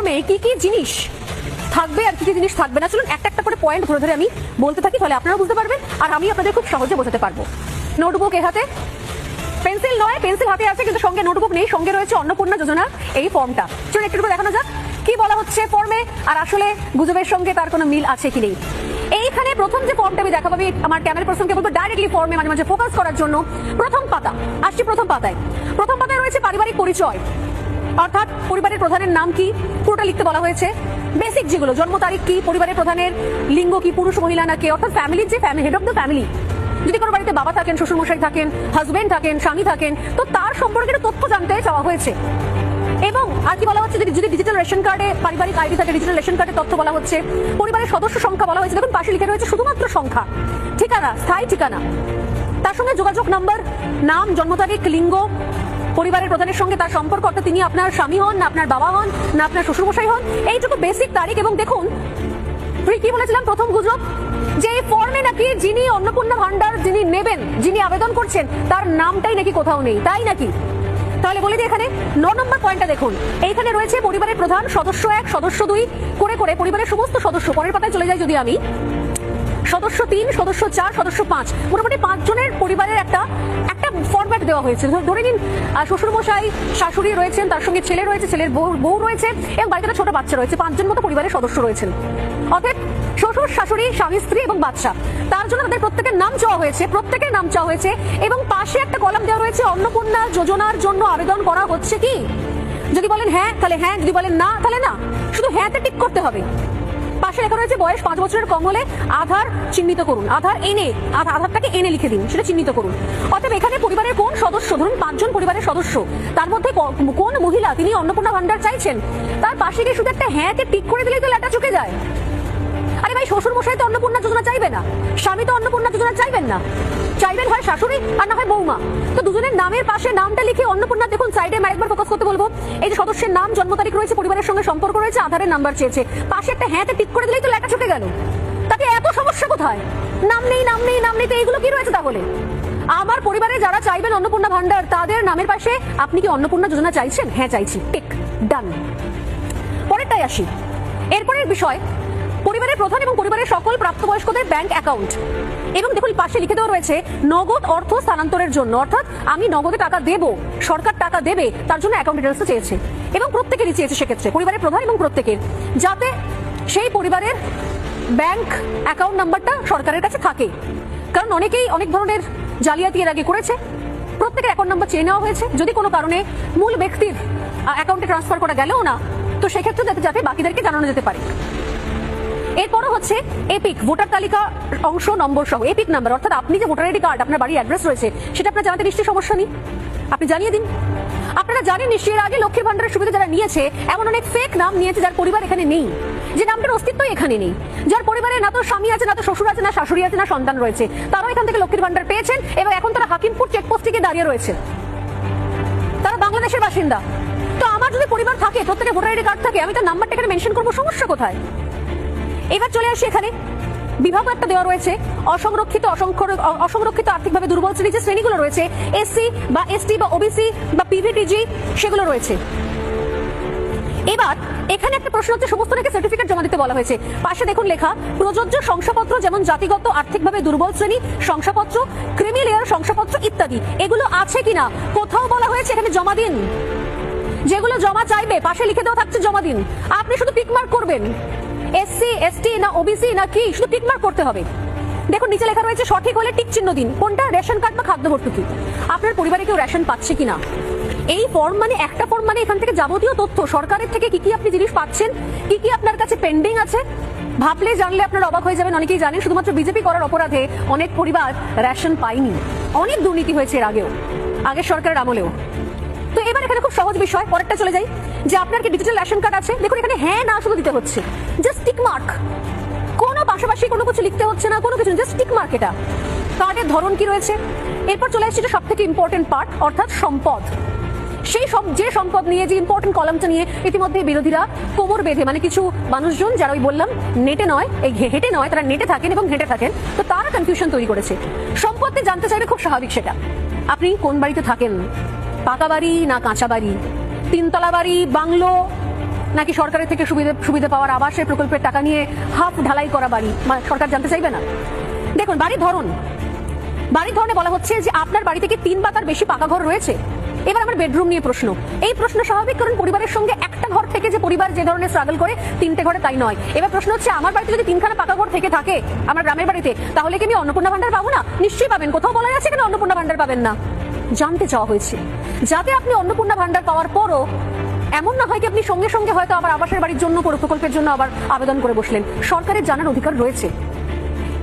ফর্মে কি কি জিনিস থাকবে আর কি কি জিনিস থাকবে না, চলুন একটা একটা করে পয়েন্ট ধরে ধরে আমি বলতে থাকি, তাহলে আপনারা বুঝতে পারবেন আর আমি আপনাদের খুব সহজে বোঝাতে পারবো। নোটবুক এ হাতে, পেন্সিল নয়, পেন্সিল হাতে আছে কিন্তু সঙ্গে নোটবুক নেই, সঙ্গে রয়েছে অন্নপূর্ণা যোজনা এই ফর্মটা। চলুন একটু দেখানো যাক কি বলা হচ্ছে ফর্মে, আর আসলে গুজবের সঙ্গে তার কোনো মিল আছে কি নেই। এইখানে প্রথম যে ফর্মটা আমি দেখাবো, আমি আমার ক্যামেরা পার্সনকে বলবো ডাইরেক্টলি ফর্মে মাঝে মাঝে ফোকাস করার জন্য। প্রথম পাতা আসছি, প্রথম পাতায় রয়েছে পারিবারিক পরিচয়, অর্থাৎ পরিবারের প্রধানের নাম কি পুরোটা লিখতে বলা হয়েছে। বেসিক যেগুলো, জন্ম তারিখ কি, পরিবারের প্রধানের লিঙ্গ কি, পুরুষ মহিলা না কে, অর্থাৎ ফ্যামিলির যে হেড অফ দ্য ফ্যামিলি, যদি কোনো বাড়িতে বাবা থাকেন, শ্বশুরমশাই থাকেন, হাজবেন্ড থাকেন, স্বামী থাকেন, তো তার সম্পর্কে তথ্য জানতে চাওয়া হয়েছে। এবং আর কি বলা হচ্ছে, যদি ডিজিটাল রেশন কার্ডে পারিবারিক আইডি থাকে, ডিজিটাল রেশন কার্ডের তথ্য বলা হচ্ছে। পরিবারের সদস্য সংখ্যা বলা হয়েছে, দেখুন পাশে লিখে রয়েছে শুধুমাত্র সংখ্যা। ঠিকানা, স্থায়ী ঠিকানা, তার সঙ্গে যোগাযোগ নাম্বার, নাম, জন্ম তারিখ, লিঙ্গ, পরিবারের প্রধানের সঙ্গে তার সম্পর্ক, অর্থাৎ তিনি আপনার স্বামী হন না আপনার বাবা হন না আপনার শ্বশুরমশাই হন, এইটুকু বেসিক তারিখ। এবং দেখুন কি বলেছিলাম প্রথম গুজব, যে এই ফর্মে নাকি যিনি অন্নপূর্ণা ভান্ডার যিনি নেবেন, যিনি আবেদন করছেন, তার নামটাই নাকি কোথাও নেই, তাই নাকি? তাহলে বলি দিই, এখানে 9 নম্বর পয়েন্টটা দেখুন, এইখানে রয়েছে পরিবারের প্রধান, সদস্য 1, সদস্য 2 করে করে পরিবারের সমস্ত সদস্য। পরের পাতায় চলে যাই যদি আমি, সদস্য 3, সদস্য 4, সদস্য 5, মোটামুটি 5 জনের পরিবারের একটা ফরম্যাট দেওয়া হয়েছে। ধরে নিন শ্বশুরমশাই, শাশুড়ি রয়েছেন, তার সঙ্গে ছেলে রয়েছে, ছেলের বউ রয়েছে, এবং বাড়িতে একটা ছোট বাচ্চা রয়েছে, 5 জন মতো পরিবারের সদস্য রয়েছেন। অর্থাৎ শ্বশুর, শাশুড়ি, স্বামী, স্ত্রী এবং বাচ্চা, তার জন্য তাদের প্রত্যেকের নাম চাওয়া হয়েছে, এবং পাশে একটা কলাম দেওয়া রয়েছে অন্নপূর্ণা যোজনার জন্য আবেদন করা হচ্ছে কি। যদি বলেন হ্যাঁ তাহলে হ্যাঁ, যদি বলেন না তাহলে না, শুধু হ্যাঁতে টিক করতে হবে। পাশে লেখা রয়েছে বয়স 5 বছরের কম হলে আধার চিহ্নিত করুন, আধারটাকে এনে লিখে দিন, সেটা চিহ্নিত করুন। অতএব এখানে পরিবারের কোন সদস্য, ধরুন 5 জন পরিবারের সদস্য, তার মধ্যে কোন মহিলা তিনি অন্নপূর্ণা ভান্ডার চাইছেন, তার পাশে গিয়ে শুধু একটা হ্যাঁতে টিক করে দিলেই তো লেটা চুকে যায়। আরে ভাই, শ্বশুর মশাই তো অন্নপূর্ণা যোজনা চাইবে না, স্বামী তো অন্নপূর্ণা যোজনা চাইবেন না, চাইবেন হয় শাশুড়ি আর না হয় বৌমা। তো দুজনের নামের পাশে নামটা লিখে অন্নপূর্ণা, দেখুন সাইডে আরেকবার ফোকাস করতে বলবো, এই যে সদস্যের নাম, জন্ম তারিখ রয়েছে, পরিবারের সঙ্গে সম্পর্ক রয়েছে, আধারের নাম্বার চেয়েছে, পাশে একটা হ্যাঁতে টিক করে দিলেই তো লেখা চুকে গেল। তাতে এত সমস্যা কোথায়? নাম নেই, তো এইগুলো কি রয়েছে তাহলে? আমার পরিবারে যারা চাইবেন অন্নপূর্ণা ভান্ডার, তাদের নামের পাশে আপনি কি অন্নপূর্ণা যোজনা চাইছেন? হ্যাঁ চাইছি, টিক, ডান। পরেরটাই আসি, এরপরের বিষয় পরিবারের প্রধান এবং পরিবারের সকল প্রাপ্তবয়স্কদের ব্যাংক অ্যাকাউন্ট। এবং দেখুন পাশে লিখে দেওয়া রয়েছে নগদ অর্থ স্থানান্তরের জন্য, অর্থাৎ আমি নগদে টাকা দেব, সরকার টাকা দেবে, তার জন্য অ্যাকাউন্ট ডিটেইলস চেয়েছে, এবং প্রত্যেকেরই চেয়েছে সেক্ষেত্রে পরিবারের প্রধান এবং প্রত্যেকের, যাতে সেই পরিবারের ব্যাংক অ্যাকাউন্ট নাম্বারটা সরকারের কাছে থাকে। কারণ অনেকেই অনেক ধরনের জালিয়াতি এর আগে করেছে, প্রত্যেকের অ্যাকাউন্ট নাম্বার চেয়ে নেওয়া হয়েছে, যদি কোনো কারণে মূল ব্যক্তির অ্যাকাউন্টে ট্রান্সফার করা গেলেও না, তো সেক্ষেত্রে যাতে বাকিদেরকে জানানো যেতে পারে। এরপরও হচ্ছে এপিক, ভোটার তালিকা অংশ নম্বর সহ এপিক নাম্বার, অর্থাৎ আপনি যে ভোটার আইডি কার্ড, আপনার বাড়ির অ্যাড্রেস রয়েছে, সেটা আপনার জানাতে নিশ্চয়ই সমস্যা নেই, আপনি জানিয়ে দিন। আপনারা জানেন নিশ্চয়ই, এর আগে লক্ষ্মীর ভান্ডারের সুবিধা যারা নিয়েছে, এমন অনেক ফেক নাম নিয়েছে যার পরিবার এখানে নেই, যে নামটার অস্তিত্বই এখানে নেই, যার পরিবারে না তো স্বামী আছে, না তো শ্বশুর আছে, না শাশুড়ি আছে, না সন্তান রয়েছে, তারাও এখান থেকে লক্ষ্মীর ভান্ডার পেয়েছেন, এবং এখন তারা হাকিমপুর চেকপোস্টে গিয়ে দাঁড়িয়ে রয়েছে, তারা বাংলাদেশের বাসিন্দা। তো আমার যদি পরিবার থাকে, প্রত্যেকে ভোটার আইডি কার্ড থাকে, আমি তার নাম্বারটা এখানে মেনশন করবো, সমস্যা কোথায়? এবার চলে আসি, এখানে বিভাগ একটা দেওয়া রয়েছে, অসংরক্ষিত আর্থিকভাবে দুর্বল শ্রেণী, যে শ্রেণীগুলো রয়েছে এসসি বা এসটি বা ওবিসি বা পিভিটিজি, সেগুলো রয়েছে। এবার এখানে একটা প্রশ্ন হচ্ছে, সমস্ত থেকে সার্টিফিকেট জমা দিতে বলা হয়েছে। পাশে দেখুন লেখা প্রযোজ্য শংসাপত্র, যেমন জাতিগত আর্থিকভাবে দুর্বল শ্রেণী শংসাপত্র, ক্রিমি লেয়ার শংসাপত্র ইত্যাদি, এগুলো আছে কিনা কোথাও বলা হয়েছে এখানে জমা দিন। যেগুলো জমা চাইবে পাশে লিখে দেওয়া থাকছে জমা দিন, আপনি শুধু টিক মার্ক করবেন, এসসি এসটি না ওবিসি না কি, শুধু টিক মার্ক করতে হবে। দেখুন নিচে লেখা রয়েছে সঠিক হলে টিক চিহ্ন দিন, কোনটা? রেশন কার্ড বা খাদ্য ভর্তুকি। আপনার পরিবারে কেউ রেশন পাচ্ছে কিনা, এই ফর্ম মানে একটা ফর্ম মানে এখান থেকে যাবতীয় তথ্য, সরকারের থেকে কি কি আপনি জিনিস পাচ্ছেন, কি কি আপনার কাছে পেন্ডিং আছে, ভাবলে জানলে আপনারা অবাক হয়ে যাবেন। অনেকেই জানেন শুধুমাত্র বিজেপি করার অপরাধে অনেক পরিবার রেশন পায়নি, অনেক দুর্নীতি হয়েছে এর আগেও, আগের সরকারের আমলেও। তো এবার এখানে খুব সহজ বিষয়, পরেরটা চলে যাই, যে আপনার কি ডিজিটাল রেশন কার্ড আছে? দেখুন এখানে হ্যাঁ না শুধু দিতে হচ্ছে, জাস্ট টিক মার্ক, কোনো পাশাপাশি কোনো কিছু লিখতে হচ্ছে না, কোনো কিছু, জাস্ট টিক মার্ক। এটা কার্ডের ধরন কি রয়েছে। এরপর চলে আসছে সব থেকে ইম্পর্টেন্ট পার্ট, অর্থাৎ সম্পদ। সেই যে সম্পদ নিয়ে, যে ইম্পর্টেন্ট কলামটা নিয়ে ইতিমধ্যে বিরোধীরা কোমর বেঁধে, মানে কিছু মানুষজন যারা ওই বললাম নেটে নয়, এই হেঁটে নয়, তারা নেটে থাকেন এবং হেঁটে থাকেন, তো তারা কনফিউশন তৈরি করেছে। সম্পদকে জানতে চাইলে খুব স্বাভাবিক, সেটা আপনি কোন বাড়িতে থাকেন, পাকা বাড়ি না কাঁচা বাড়ি, তিনতলা বাড়ি, বাংলো, নাকি সরকারের থেকে সুবিধা পাওয়ার আবাসের প্রকল্পের টাকা নিয়ে হাফ ঢালাই করা বাড়ি সরকার জানতে চাইবে না? দেখুন, বাড়ির ধরনে বলা হচ্ছে যে আপনার বাড়ি থেকে 3 বা তার বেশি পাকা ঘর রয়েছে। এবার আমার বেডরুম নিয়ে প্রশ্ন। এই প্রশ্ন স্বাভাবিক, কারণ পরিবারের সঙ্গে একটা ঘর থেকে যে পরিবার যে ধরনের স্ট্রাগল করে 3টে ঘরে তাই নয়। এবার প্রশ্ন হচ্ছে, আমার বাড়িতে যদি 3খানা পাকা ঘর থেকে থাকে আমার গ্রামের বাড়িতে, তাহলে কি আমি অন্নপূর্ণা ভান্ডার পাবো না? নিশ্চয়ই পাবেন। কোথাও বলা আছে কেন অন্নপূর্ণা ভান্ডার পাবেন না? জানতে চাওয়া হয়েছে যাতে আপনি অন্নপূর্ণা ভান্ডার পাওয়ার পরও এমন না হয় কি আপনি সঙ্গে সঙ্গে হয়তো আবার আবাসের বাড়ির জন্য প্রকল্পের জন্য আবার আবেদন করে বসলেন। সরকারের জানার অধিকার রয়েছে।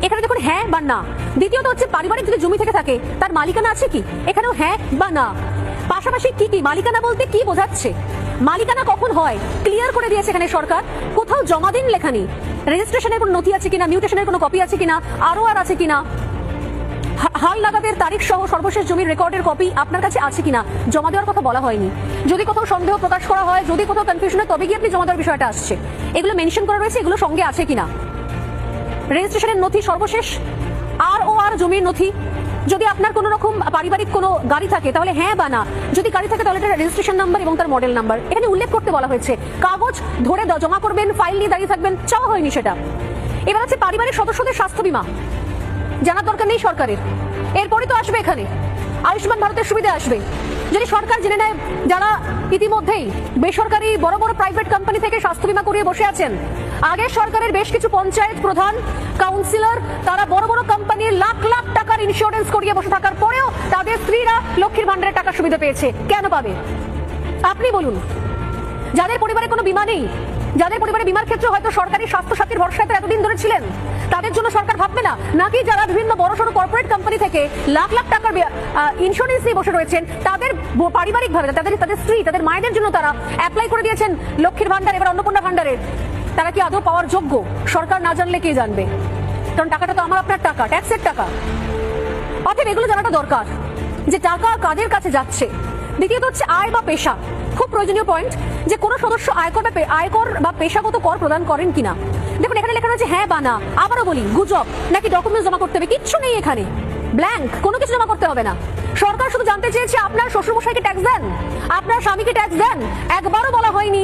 এখানে দেখুন হ্যাঁ বা না। দ্বিতীয়ত হচ্ছে, পারিবারিক যদি জমি থেকে থাকে তার মালিকানা আছে কি? এখানেও হ্যাঁ বা না। পাশাপাশি কি মালিকানা বলতে কি বোঝাচ্ছে, মালিকানা কখন হয় ক্লিয়ার করে দিয়েছে এখানে সরকার। কোথাও জমা দিন লেখা নেই। রেজিস্ট্রেশনের কোনো নথি আছে কিনা, মিউটেশনের কোনো কপি আছে কিনা, আর আছে কিনা, হাল লাগাতের তারিখ সহ সর্বশেষ জমির রেকর্ডের কপি আপনার কাছে আছে কিনা, জমা দেওয়ার কথা বলা হয়নি। যদি কোথাও সন্দেহ প্রকাশ করা হয়, যদি কোথাও কনফিউশন হয়, তবে গিয়ে আপনি জমা দেওয়ার বিষয়টা আসছে। এগুলো মেনশন করা রয়েছে, এগুলো সঙ্গে আছে কিনা। রেজিস্ট্রেশনের নথি সর্বশেষ আর জমির নথি। যদি আপনার কোনো রকম পারিবারিক কোনো গাড়ি থাকে তাহলে হ্যাঁ বা না। যদি গাড়ি থাকে তাহলে এটা রেজিস্ট্রেশন নাম্বার এবং তার মডেল নাম্বার এখানে উল্লেখ করতে বলা হয়েছে। কাগজ ধরে জমা করবেন, ফাইল নিয়ে দাঁড়িয়ে থাকবেন, চাওয়া হয়নি সেটা। এবার হচ্ছে পারিবারিক সদস্যদের স্বাস্থ্য বীমা জানার দরকার নেই সরকারের। এরপরই তো আসবে এখানে আয়ুষ্মান ভারতের সুবিধা আসবে। যদি সরকার জেনে নেয় যারা ইতিমধ্যেই বেসরকারি বড় বড় প্রাইভেট কোম্পানি থেকে স্বাস্থ্য বীমা করিয়ে বসে আছেন, আগে সরকারের বেশ কিছু পঞ্চায়েত প্রধান, কাউন্সিলর, তারা বড় বড় কোম্পানির লাখ লাখ টাকার ইন্স্যুরেন্স করিয়ে বসে থাকার পরেও তাদের স্ত্রীরা লক্ষ্মীর ভান্ডারের টাকা সুবিধা পেয়েছে। কেন পাবে আপনি বলুন? যাদের পরিবারে কোনো বীমা নেই, যাদের পরিবারে বীমার ক্ষেত্রে হয়তো সরকারি স্বাস্থ্য সাথীর ভরসায় এতদিন ধরে ছিলেন, তাদের জন্য সরকার ভাববে না? নাকি যারা বিভিন্ন বড়সড় কর্পোরেট কোম্পানি থেকে লাখ লাখ টাকার ইন্স্যুরেন্স নিয়ে বসে রয়েছেন, তাদের পারিবারিক ভাবে তাদের স্ত্রী, তাদের মায়েদের জন্য তারা অ্যাপ্লাই করে দিয়েছেন লক্ষ্মীর ভান্ডার, এবার অন্নপূর্ণা ভান্ডারের, তারা কি আদৌ পাওয়ার যোগ্য? সরকার না জানলে কে জানবে? কারণ টাকাটা তো আমার আপনার টাকা, ট্যাক্সের টাকা। অতএব এগুলো জানাটা দরকার যে টাকা কাদের কাছে যাচ্ছে। দ্বিতীয়ত হচ্ছে আয় বা পেশা, খুব প্রয়োজনীয় পয়েন্ট, যে কোনো সদস্য আয়কর বা পেশাগত কর প্রদান করেন কিনা। দেখুন এখানে লেখা রয়েছে হ্যাঁ বা না। আবারও বলি, গুজব নাকি ডকুমেন্টস জমা করতে হবে, কিচ্ছু নেই এখানে, ব্ল্যাঙ্ক, কোনো কিছু জমা করতে হবে না। সরকার শুধু জানতে চেয়েছে আপনার শ্বশুরমশাইকে ট্যাক্স দেন, আপনার স্বামীকে ট্যাক্স দেন। একবারও বলা হয়নি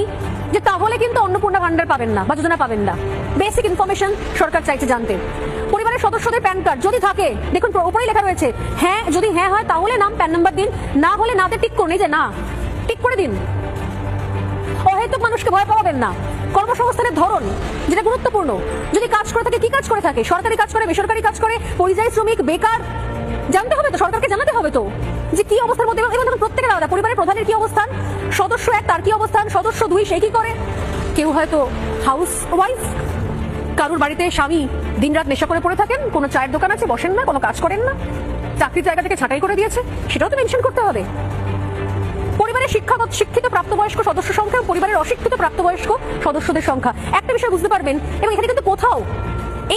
যে তাহলে কিন্তু অন্নপূর্ণা ভান্ডার পাবেন না বা যোজনা পাবেন না। বেসিক ইনফরমেশন সরকার চাইছে জানতে। পরিবারের সদস্যদের প্যান কার্ড যদি থাকে, দেখুন উপরেই লেখা রয়েছে হ্যাঁ, যদি হ্যাঁ হয় তাহলে নাম প্যান নাম্বার দিন, না হলে নাতে টিক করুন। এই যে না, টিক করে দিন। অহেতুক মানুষকে ভয় পাওয়াবেন না। কর্মসংস্থানের ধরন যেটা গুরুত্বপূর্ণ, যদি কাজ করে থাকে, কি কাজ করে থাকে, সরকারি কাজ করে, বেসরকারি কাজ করে, পরিযায়ী শ্রমিক, বেকার, জানতে হবে তো, সরকারকে জানাতে হবে তো যে কি অবস্থার মধ্যে। এবং দেখুন প্রত্যেকের আলাদা, পরিবারের প্রধানের কি অবস্থান, সদস্য 1 তার কি অবস্থান, সদস্য 2 সে কি করে। কেউ হয়তো হাউস ওয়াইফ, কারুর বাড়িতে স্বামী দিনরাত নেশা করে পড়ে থাকেন, কোনো চায়ের দোকান আছে, বসেন না, কোনো কাজ করেন না, চাকরির জায়গা থেকে ছাঁটাই করে দিয়েছে, সেটাও তো মেনশন করতে হবে। পরিবারের শিক্ষিত প্রাপ্তবয়স্ক সদস্য সংখ্যা, পরিবারের অশিক্ষিত প্রাপ্তবয়স্ক সদস্যদের সংখ্যা, একটা বিষয় বুঝতে পারবেন। এবং এখানে কিন্তু কোথাও,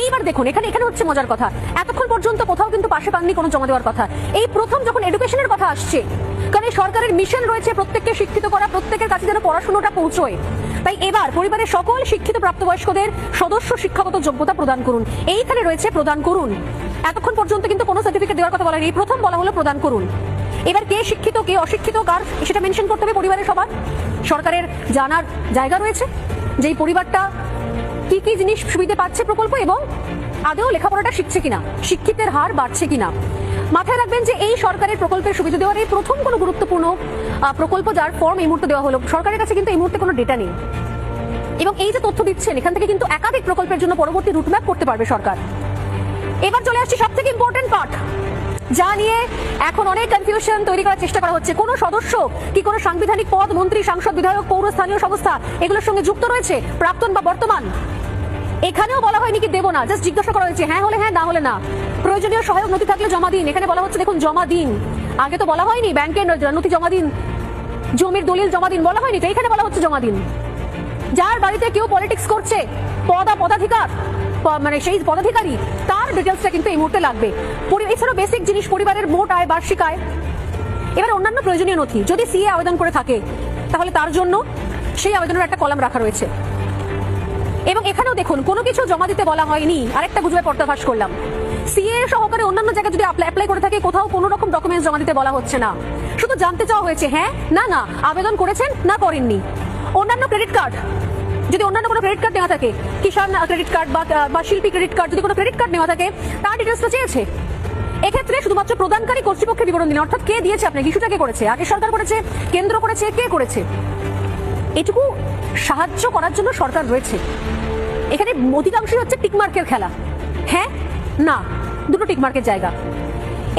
এইবার দেখুন এখানে হচ্ছে মজার কথা, এতক্ষণ পর্যন্ত কোথাও কিন্তু পাশে পাননি কোনো জমা দেওয়ার কথা। এই প্রথম যখন এডুকেশনের কথা আসছে, কারণ এই সরকারের মিশন রয়েছে প্রত্যেককে শিক্ষিত করা, প্রত্যেকের কাছে যেন পড়াশোনাটা পৌঁছয়, তাই এবার পরিবারের সকল শিক্ষিত প্রাপ্তবয়স্কদের সদস্য শিক্ষাগত যোগ্যতা প্রদান করুন। এইখানে রয়েছে প্রদান করুন। এতক্ষণ পর্যন্ত কিন্তু কোনো সার্টিফিকেট দেওয়ার কথা বলা নেই, প্রথম বলা হলো প্রদান করুন। এবার কে শিক্ষিত কে অশিক্ষিত কার সেটা মেনশন করতে হবে পরিবারের সবার। সরকারের জানার জায়গা রয়েছে যে এই পরিবারটা কি কি জিনিস সুবিধা পাচ্ছে প্রকল্প, এবং আদৌ লেখাপড়াটা শিখছে কিনা, শিক্ষিতের হার বাড়ছে কিনা। মাথায় রাখবেন যে এই সরকারের প্রকল্পের সুবিধা দেওয়ার এই প্রথম কোনো গুরুত্বপূর্ণ প্রকল্প যার ফর্ম এই মুহূর্তে দেওয়া হলো। সরকারের কাছে কিন্তু এই মুহূর্তে কোনো ডেটা নেই, এবং এই যে তথ্য দিচ্ছেন এখান থেকে কিন্তু একাধিক প্রকল্পের জন্য পরবর্তী রুটম্যাপ করতে পারবে সরকার। এবার চলে আসছি সব থেকে ইম্পর্টেন্ট পার্ট, যা নিয়ে এখন অনেক কনফিউশন তৈরি করার চেষ্টা করা হচ্ছে। কোন সদস্য কি কোনো সাংবিধানিক পদ, মন্ত্রী, সাংসদ, বিধায়ক, পৌর, স্থানীয় সংস্থা এগুলোর সঙ্গে যুক্ত রয়েছে, প্রাক্তন বা বর্তমান? এখানেও বলা হয়নি কি দেব না, জাস্ট জিজ্ঞাসা করা হয়েছে হ্যাঁ হলে হ্যাঁ, না হলে না। প্রয়োজনীয় সহায়ক নথি থাকলে জমা দিন, এখানে বলা হচ্ছে দেখুন জমা দিন। আগে তো বলা হয়নি ব্যাংকের নথি জমা দিন, জমির দলিল জমা দিন, বলা হয়নি তো, এখানে বলা হচ্ছে জমা দিন। যার বাড়িতে কেউ পলিটিক্স করছে, পদাধিকার মানে সেই পদাধিকারী, তার ডিটেলসটা কিন্তু এই মুহূর্তে লাগবে। এছাড়াও বেসিক জিনিস, পরিবারের মোট আয়, বার্ষিক আয়। এবার অন্যান্য প্রয়োজনীয় নথি, যদি সিএ আবেদন করে থাকে তাহলে তার জন্য সেই আবেদনের একটা কলাম রাখা রয়েছে। এবং এখানেও দেখুন কোনো কিছু জমা দিতে বলা হয়নি, আরেকটা গুজবে পর্দাফাশ করলাম। সিএ সহকারে অন্যান্য জায়গায় যদি অ্যাপ্লাই করে থাকে, কোথাও কোনো রকম ডকুমেন্টস জমা দিতে বলা হচ্ছে না, শুধু জানতে চাওয়া হয়েছে হ্যাঁ না আবেদন করেছেন না করেননি। অন্যান্য ক্রেডিট কার্ড, যদি অন্যান্য কোনো ক্রেডিট কার্ড নেওয়া থাকে, কিষাণ ক্রেডিট কার্ড বা শিল্পী ক্রেডিট কার্ড, যদি কোনো ক্রেডিট কার্ড নেওয়া থাকে তার ডিটেলসটা চেয়েছে। এক্ষেত্রে শুধুমাত্র প্রদানকারী কর্তৃপক্ষের বিবরণ দিন, অর্থাৎ কে দিয়েছে আপনাকে, ইস্যুটা কে করেছে, আগে সরকার করেছে, কেন্দ্র করেছে, কে করেছে, এটুকু সাহায্য করার জন্য সরকার রয়েছে। এখানে অধিকাংশই হচ্ছে টিকমার্কের খেলা, হ্যাঁ না, দুটো টিকমার্কের জায়গা।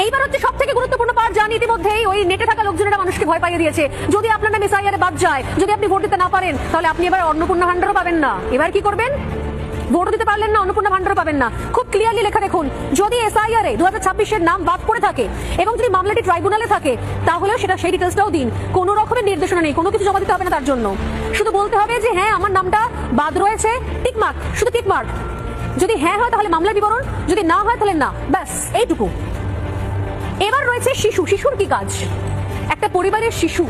এইবার হচ্ছে সব থেকে গুরুত্বপূর্ণ পার্ট, জানি ইতিমধ্যেই ওই নেটে থাকা লোকজনেরা মানুষকে ভয় পাইয়ে দিয়েছে, যদি আপনার নাম এসআইআর বাদ যায়, যদি আপনি ভোট দিতে না পারেন, তাহলে আপনি এবার অন্নপূর্ণা ভান্ডারও পাবেন না। এবার কি করবেন? ভোট দিতে পারলেন না, অন্নপূর্ণা ভান্ডারও পাবেন না। খুব ক্লিয়ারলি লেখা দেখুন, যদি এসআইআর এ 2026 নাম বাদ পড়ে থাকে এবং যদি মামলাটি ট্রাইব্যুনালে থাকে, তাহলেও সেটা সেই ডিটেলসটাও দিন। কোনো রকমের নির্দেশনা নেই, কোনো কিছু জমা দিতে হবে না তার জন্য। শুধু বলতে হবে যে হ্যাঁ আমার নামটা বাদ রয়েছে, টিকমার্ক, শুধু টিকমার্ক। যদি হ্যাঁ হয় তাহলে মামলার বিবরণ, যদি না হয় তাহলে না, ব্যাস এইটুকু। এবার রয়েছে শিশু। শিশুর কি কাজ? একটা পরিবারের শিশু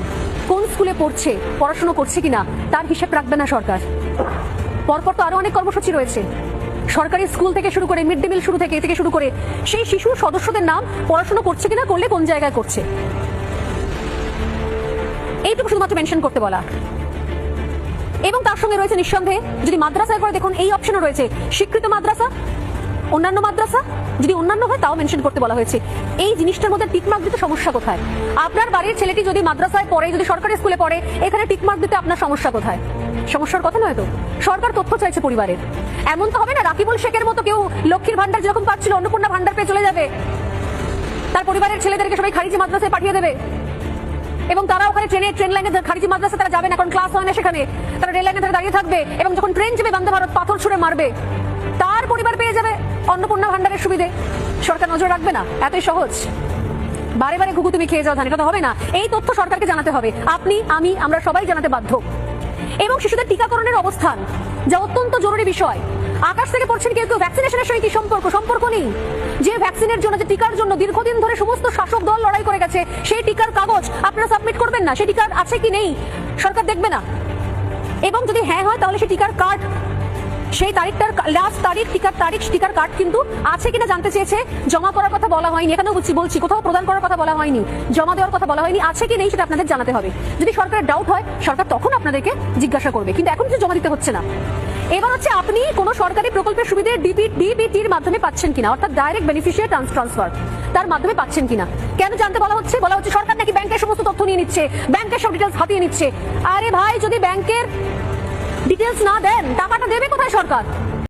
কোন স্কুলে পড়ছে, পড়াশোনা করছে কিনা তার হিসেব রাখবে না সরকার। পরপর তো আরো অনেক কর্মসূচি রয়েছে, সরকারি স্কুল থেকে শুরু করে মিড ডে মিল থেকে শুরু করে সেই শিশুর সদস্যদের নাম, পড়াশোনা করছে কিনা, করলে কোন জায়গায় করছে, এইটুকু শুধুমাত্র মেনশন করতে বলা। এবং তার সঙ্গে রয়েছে নিঃসন্দেহে, যদি মাদ্রাসায় করে দেখুন এই অপশনও রয়েছে, স্বীকৃত মাদ্রাসা, অন্যান্য মাদ্রাসা, যদি অন্যান্য হয় তাও মেনশন করতে বলা হয়েছে। এই জিনিসটার মধ্যে টিকমার্ক দিতে সমস্যা কোথায়? আপনার বাড়ির ছেলেটি যদি মাদ্রাসায় পড়ে, যদি সরকারি স্কুলে পড়ে, এখানে টিকমার্ক দিতে আপনার সমস্যা কোথায়? সমস্যার কথা নয় তো। সরকার তথ্য চাইছে পরিবারের। এমন তো হবে না রাকিবুল শেখের মতো কেউ লক্ষ্মীর ভান্ডার যেরকম পাচ্ছিল অন্নপূর্ণা ভান্ডার পেয়ে চলে যাবে, তার পরিবারের ছেলেদেরকে সবাই খারিজি মাদ্রাসায় পাঠিয়ে দেবে এবং তারা ওখানে ট্রেন লাইনে, খারিজি মাদ্রাসা তারা যাবে না কারণ ক্লাস হয় না সেখানে, তারা রেল লাইনে দাঁড়িয়ে থাকবে এবং যখন ট্রেন যাবে বন্দে ভারত পাথর ছুড়ে মারবে, তার পরিবার পেয়ে যাবে অন্নপূর্ণা ভান্ডারের সুবিধে। সরকার নজর রাখবে না? এতই সহজ? বারে বারে ঘুঘু তুমি খেয়ে যাও ধান, এটা তো হবে না। এই তথ্য সরকারকে জানাতে হবে, আপনি, আমি, আমরা সবাই জানাতে বাধ্য। এবং শিশুদের টিকাকরণের অবস্থান, যা অত্যন্ত জরুরি বিষয়। আকাশ থেকে পড়ছেন কেউ কেউ, ভ্যাকসিনেশনের সঙ্গে কি সম্পর্ক নেই। যে ভ্যাকসিনের জন্য, যে টিকার জন্য দীর্ঘদিন ধরে সমস্ত শাসক দল লড়াই করে গেছে, সেই টিকার কাগজ আপনারা সাবমিট করবেন না? সেই টিকার আছে কি নেই সরকার দেখবে না। এবং যদি হ্যাঁ হয় তাহলে সেই টিকার কার্ড, সেই তারিখটার লাস্ট তারিখ, টিকার তারিখ, টিকার কার্ড কিন্তু আছে কিনা জানতে চেয়েছে। জমা করার কথা বলা হয়নি, এখানেও বলছি কোথাও প্রদান করার কথা বলা হয়নি, জমা দেওয়ার কথা বলা হয়নি। আছে কি নেই সেটা আপনাদের জানাতে হবে। যদি সরকারের ডাউট হয়, সরকার তখন আপনাদেরকে জিজ্ঞাসা করবে, কিন্তু এখন কিছু জমা দিতে হচ্ছে না। এবার হচ্ছে আপনি কোন সরকারি প্রকল্পের সুবিধে ডিবিটির মাধ্যমে পাচ্ছেন কিনা, অর্থাৎ ডাইরেক্ট বেনিফিশিয়ারি ট্রান্সফার, তার মাধ্যমে পাচ্ছেন কিনা। কেন জানতে বলা হচ্ছে? সরকার নাকি ব্যাংকের সমস্ত তথ্য নিয়ে নিচ্ছে, ব্যাংকের সব ডিটেলস হাতিয়ে নিচ্ছে। আরে ভাই, যদি ব্যাংকের ডিটেলস না দেন টাকাটা দেবে কোথায় সরকার?